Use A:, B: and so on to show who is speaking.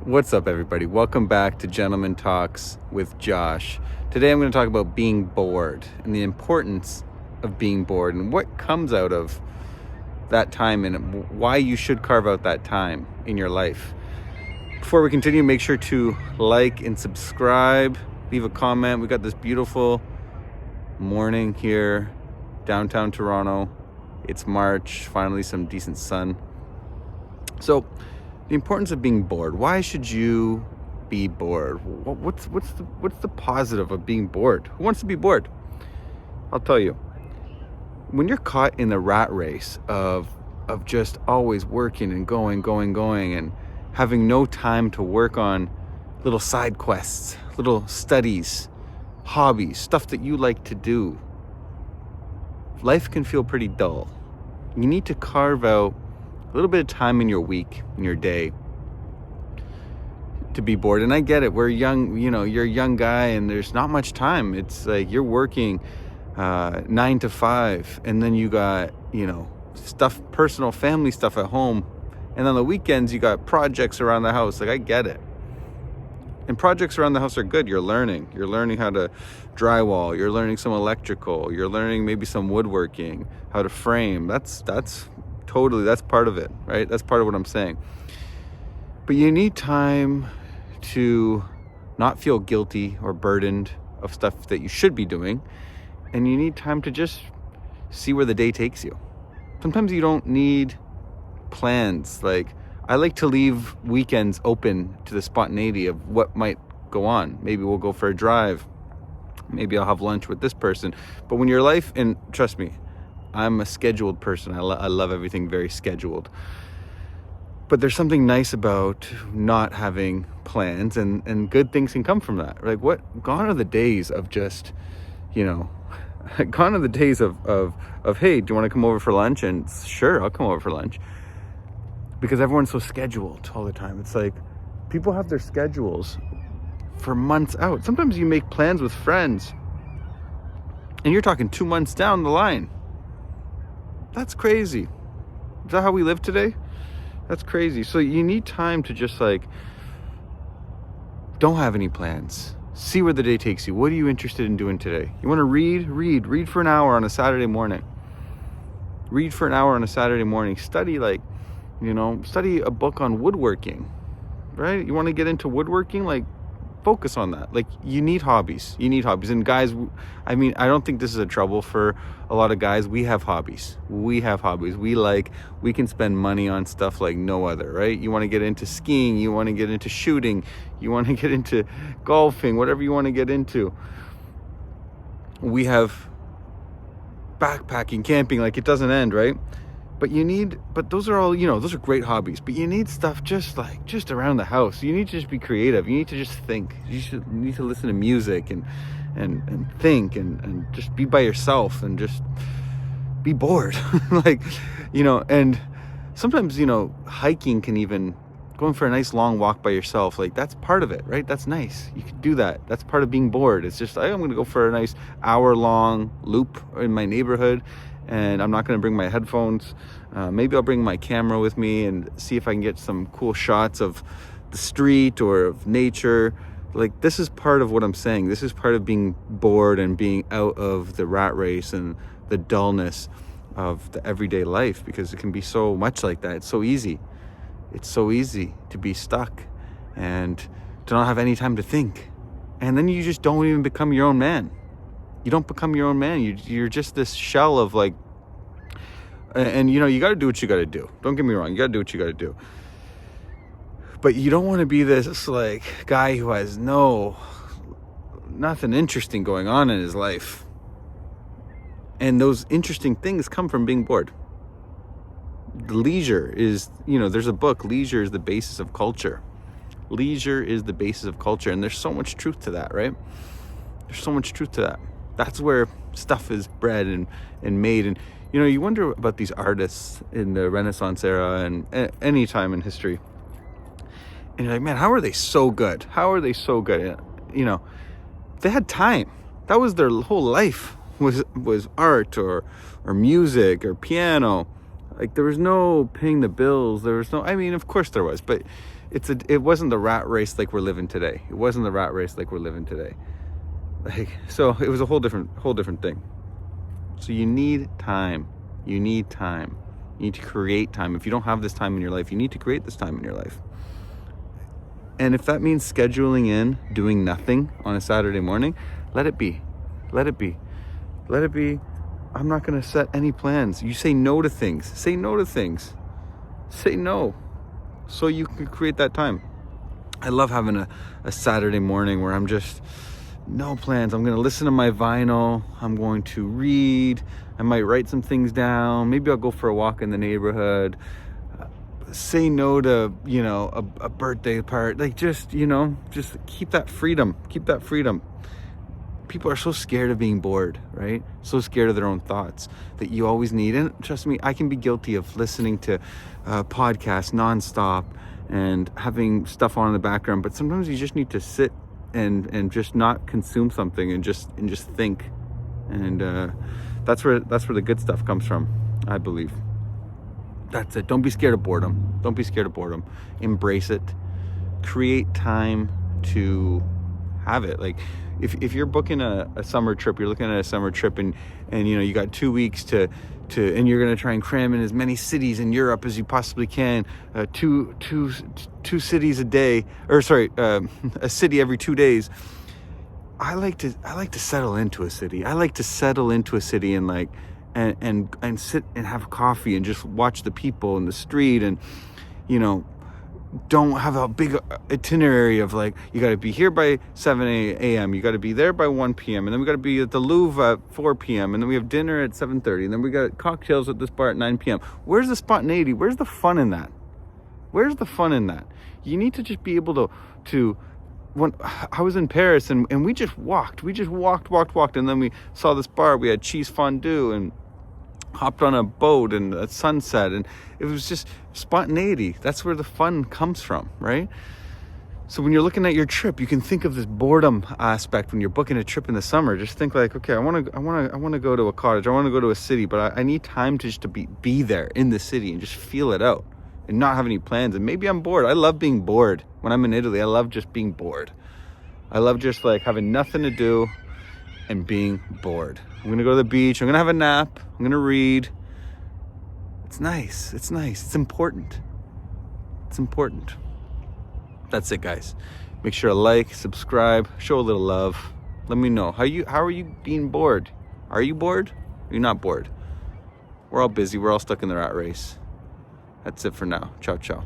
A: What's up, everybody? Welcome back to Gentleman Talks with Josh. Today I'm going to talk about being bored and the importance of being bored and what comes out of that time and why you should carve out that time in your life. Before we continue, make sure to like and subscribe, leave a comment. We got this beautiful morning here, downtown Toronto. It's March, finally some decent sun. So, the importance of being bored. Why should you be bored? What's the positive of being bored? Who wants to be bored? I'll tell you. When you're caught in the rat race of just always working and going and having no time to work on little side quests, little studies, hobbies, stuff that you like to do, life can feel pretty dull. You need to carve out a little bit of time in your week, in your day, to be bored. And I get it. We're young, you're a young guy and there's not much time. It's like you're working 9 to 5 and then you got, stuff, personal family stuff at home. And on the weekends, you got projects around the house. Like, I get it. And projects around the house are good. You're learning how to drywall. You're learning some electrical. You're learning maybe some woodworking, how to frame. That's part of it, right? That's part of what I'm saying. But you need time to not feel guilty or burdened of stuff that you should be doing. And you need time to just see where the day takes you. Sometimes you don't need plans. Like, I like to leave weekends open to the spontaneity of what might go on. Maybe we'll go for a drive. Maybe I'll have lunch with this person. But when your life, and trust me, I'm a scheduled person. I love everything very scheduled. But there's something nice about not having plans, and good things can come from that. Like, gone are the days of just, gone are the days of hey, do you want to come over for lunch? And sure, I'll come over for lunch. Because everyone's so scheduled all the time. It's like people have their schedules for months out. Sometimes you make plans with friends and you're talking 2 months down the line. That's crazy. Is that how we live today? That's crazy. So you need time to just don't have any plans. See where the day takes you. What are you interested in doing today? You want to read? Read for an hour on a Saturday morning. Read for an hour on a Saturday morning. Study study a book on woodworking, right? You want to get into woodworking? Focus on that. You need hobbies. And guys, I don't think this is a trouble for a lot of guys. We have hobbies. We can spend money on stuff like no other, right? You want to get into skiing. You want to get into shooting. You want to get into golfing, whatever you want to get into. We have backpacking, camping, it doesn't end, right? But those are all, those are great hobbies. But you need stuff just around the house. You need to just be creative. You need to just think. You need to listen to music and think and just be by yourself and just be bored. And sometimes, hiking can even, going for a nice long walk by yourself, that's part of it, right? That's nice. You can do that. That's part of being bored. It's just, I'm going to go for a nice hour-long loop in my neighborhood. And I'm not going to bring my headphones. Maybe I'll bring my camera with me and see if I can get some cool shots of the street or of nature. This is part of what I'm saying. This is part of being bored and being out of the rat race and the dullness of the everyday life, because it can be so much like that. It's so easy. It's so easy to be stuck and to not have any time to think. And then you just don't even become your own man. You don't become your own man. You're just this shell of and you got to do what you got to do. Don't get me wrong. You got to do what you got to do. But you don't want to be this guy who has nothing interesting going on in his life. And those interesting things come from being bored. Leisure is, there's a book, Leisure is the Basis of Culture. Leisure is the basis of culture. And there's so much truth to that, right? There's so much truth to that. That's where stuff is bred and made. And, you wonder about these artists in the Renaissance era and any time in history. And you're like, man, how are they so good? How are they so good? They had time. That was their whole life, was art or music or piano. There was no paying the bills. There was no, of course there was, but it wasn't the rat race like we're living today. It wasn't the rat race like we're living today. So it was a whole different thing. So you need time. You need time. You need to create time. If you don't have this time in your life, you need to create this time in your life. And if that means scheduling in doing nothing on a Saturday morning, let it be. Let it be. Let it be. I'm not going to set any plans. You say no to things. Say no to things. Say no. So you can create that time. I love having a Saturday morning where I'm just no plans. I'm going to listen to my vinyl. I'm going to read. I might write some things down. Maybe I'll go for a walk in the neighborhood. Say no to, a birthday party. Like just keep that freedom. Keep that freedom. People are so scared of being bored, right? So scared of their own thoughts that you always need. And trust me, I can be guilty of listening to podcasts nonstop and having stuff on in the background. But sometimes you just need to sit and just not consume something and just think. And that's where the good stuff comes from, I believe. That's it. Don't be scared of boredom. Don't be scared of boredom. Embrace it. Create time to have it. Like if you're booking a summer trip, you're looking at a summer trip and you got 2 weeks to and you're going to try and cram in as many cities in Europe as you possibly can, two cities a day, or sorry, a city every 2 days. I like to settle into a city. I like to settle into a city and sit and have coffee and just watch the people in the street and, don't have a big itinerary of like, you got to be here by 7 a.m. You got to be there by 1 p.m. And then we got to be at the Louvre at 4 p.m. And then we have dinner at 7:30. And then we got cocktails at this bar at 9 p.m. Where's the spontaneity? Where's the fun in that? Where's the fun in that? You need to just be able to when I was in Paris and we just walked. We just walked. And then we saw this bar. We had cheese fondue and hopped on a boat and a sunset, and it was just spontaneity. That's where the fun comes from, right? So when you're looking at your trip, you can think of this boredom aspect when you're booking a trip in the summer. Just think like, okay, I want to go to a cottage. I want to go to a city, but I need time to just to be there in the city and just feel it out and not have any plans. And maybe I'm bored. I love being bored. When I'm in Italy, I love just being bored. I love just like having nothing to do and being bored. I'm going to go to the beach. I'm going to have a nap. I'm going to read. It's nice. It's nice. It's important. It's important. That's it, guys. Make sure to like, subscribe, show a little love. Let me know. How are you being bored? Are you bored? Are you not bored? We're all busy. We're all stuck in the rat race. That's it for now. Ciao, ciao.